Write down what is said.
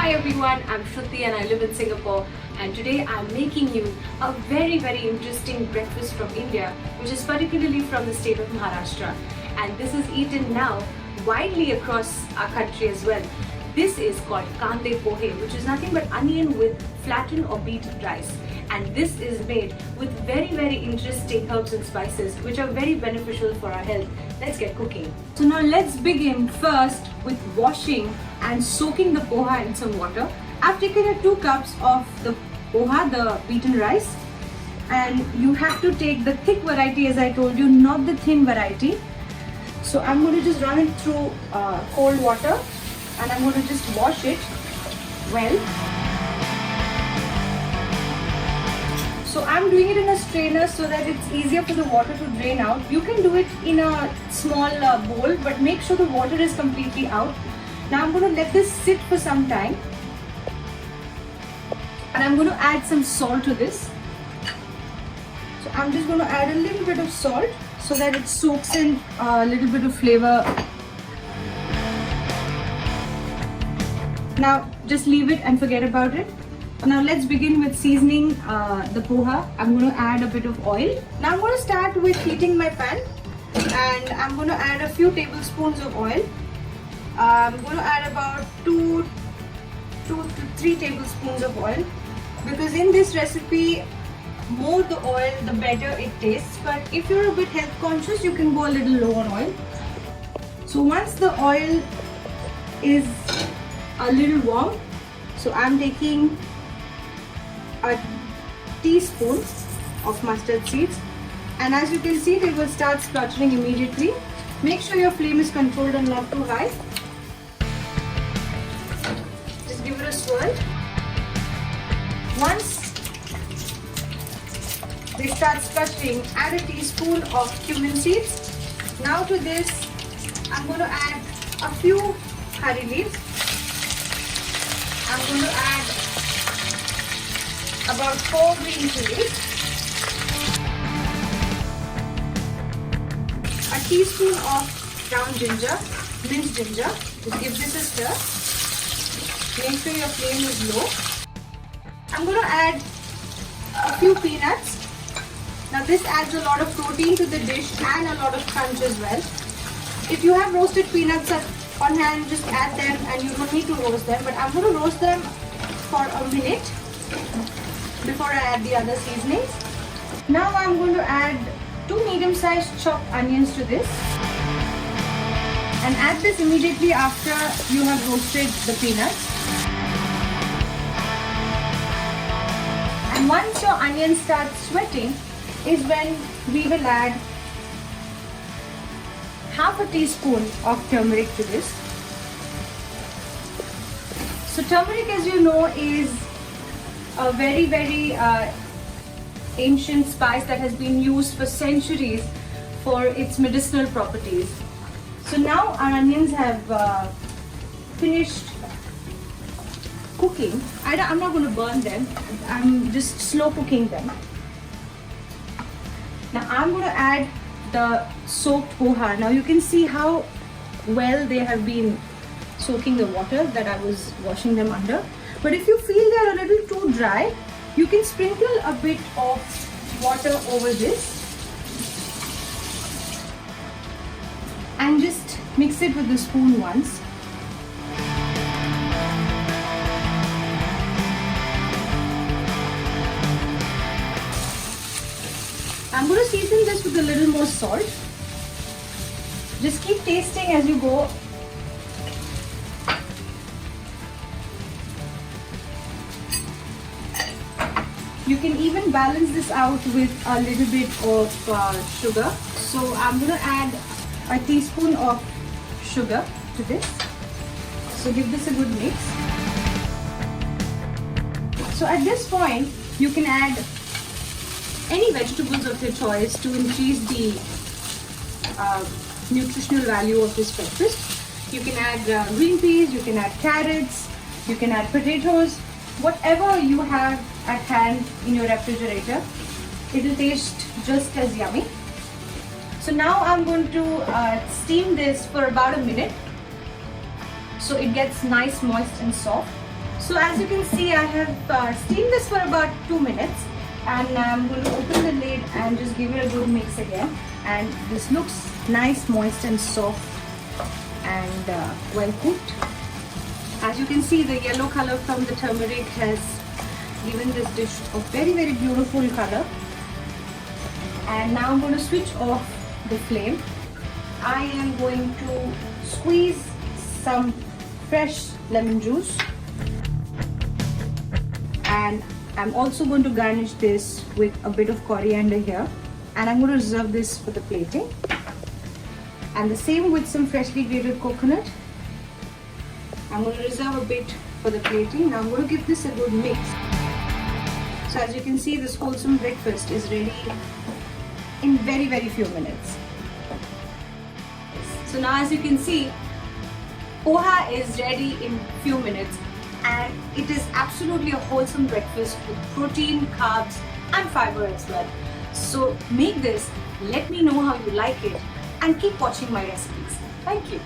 Hi everyone, I'm Shruti and I live in Singapore, and today I'm making you a very interesting breakfast from India, which is particularly from the state of Maharashtra, and this is eaten now widely across our country as well. This is called Kande Pohe, which is nothing but onion with flattened or beaten rice, and this is made with very interesting herbs and spices which are very beneficial for our health. Let's get cooking. So now let's begin first with washing and soaking the poha in some water. I've taken 2 cups of the poha, the beaten rice, and you have to take the thick variety as I told you, not the thin variety. So I'm going to just run it through cold water and I'm going to just wash it well. So I'm doing it in a strainer so that it's easier for the water to drain out. You can do it in a small bowl, but make sure the water is completely out. Now I'm going to let this sit for some time, and I'm going to add some salt to this. So I'm just going to add a little bit of salt so that it soaks in a little bit of flavor. Now just leave it and forget about it. Now let's begin with seasoning the poha. I'm going to add a bit of oil. Now I'm going to start with heating my pan, and I'm going to add a few tablespoons of oil. I'm going to add about 2 to 3 tablespoons of oil, because in this recipe more the oil the better it tastes, but if you're a bit health conscious you can go a little low on oil. So once the oil is a little warm, so I'm taking a teaspoon of mustard seeds, and as you can see they will start spluttering immediately. Make sure your flame is controlled and not too high. Just give it a swirl. Once they start spluttering, add a teaspoon of cumin seeds. Now to this I'm going to add a few curry leaves. I'm going to add about 4 green chillies, a teaspoon of ground ginger, minced ginger. Just give this a stir. Make sure your flame is low. I'm going to add a few peanuts. Now this adds a lot of protein to the dish and a lot of crunch as well. If you have roasted peanuts on hand, just add them and you don't need to roast them, but I'm going to roast them for a minute before I add the other seasonings. Now I'm going to add 2 medium-sized chopped onions to this, and add this immediately after you have roasted the peanuts. And once your onions start sweating is when we will add half a teaspoon of turmeric to this. So turmeric, as you know, is a very ancient spice that has been used for centuries for its medicinal properties. So now our onions have finished cooking. I'm not going to burn them, I'm just slow cooking them. Now I'm going to add the soaked poha. Now you can see how well they have been soaking the water that I was washing them under. But if you feel they're a little too dry, you can sprinkle a bit of water over this and just mix it with the spoon once. I'm going to season this with a little more salt. Just keep tasting as you go. You can even balance this out with a little bit of sugar. So I'm going to add a teaspoon of sugar to this. So give this a good mix. So at this point you can add any vegetables of your choice to increase the nutritional value of this breakfast. You can add green peas, you can add carrots, you can add potatoes, whatever you have at hand in your refrigerator. It will taste just as yummy. So now I'm going to steam this for about a minute so it gets nice, moist and soft. So as you can see, I have steamed this for about 2 minutes, and I'm going to open the lid and just give it a good mix again. And this looks nice, moist and soft and well cooked. As you can see, the yellow color from the turmeric has given this dish a very beautiful color. And now I'm going to switch off the flame. I am going to squeeze some fresh lemon juice, and I'm also going to garnish this with a bit of coriander here, and I'm going to reserve this for the plating. And the same with some freshly grated coconut. I'm going to reserve a bit for the plating. Now I'm going to give this a good mix. So as you can see, this wholesome breakfast is ready in very few minutes. So now as you can see, poha is ready in few minutes, and it is absolutely a wholesome breakfast with protein, carbs and fiber as well. So make this, let me know how you like it, and keep watching my recipes. Thank you.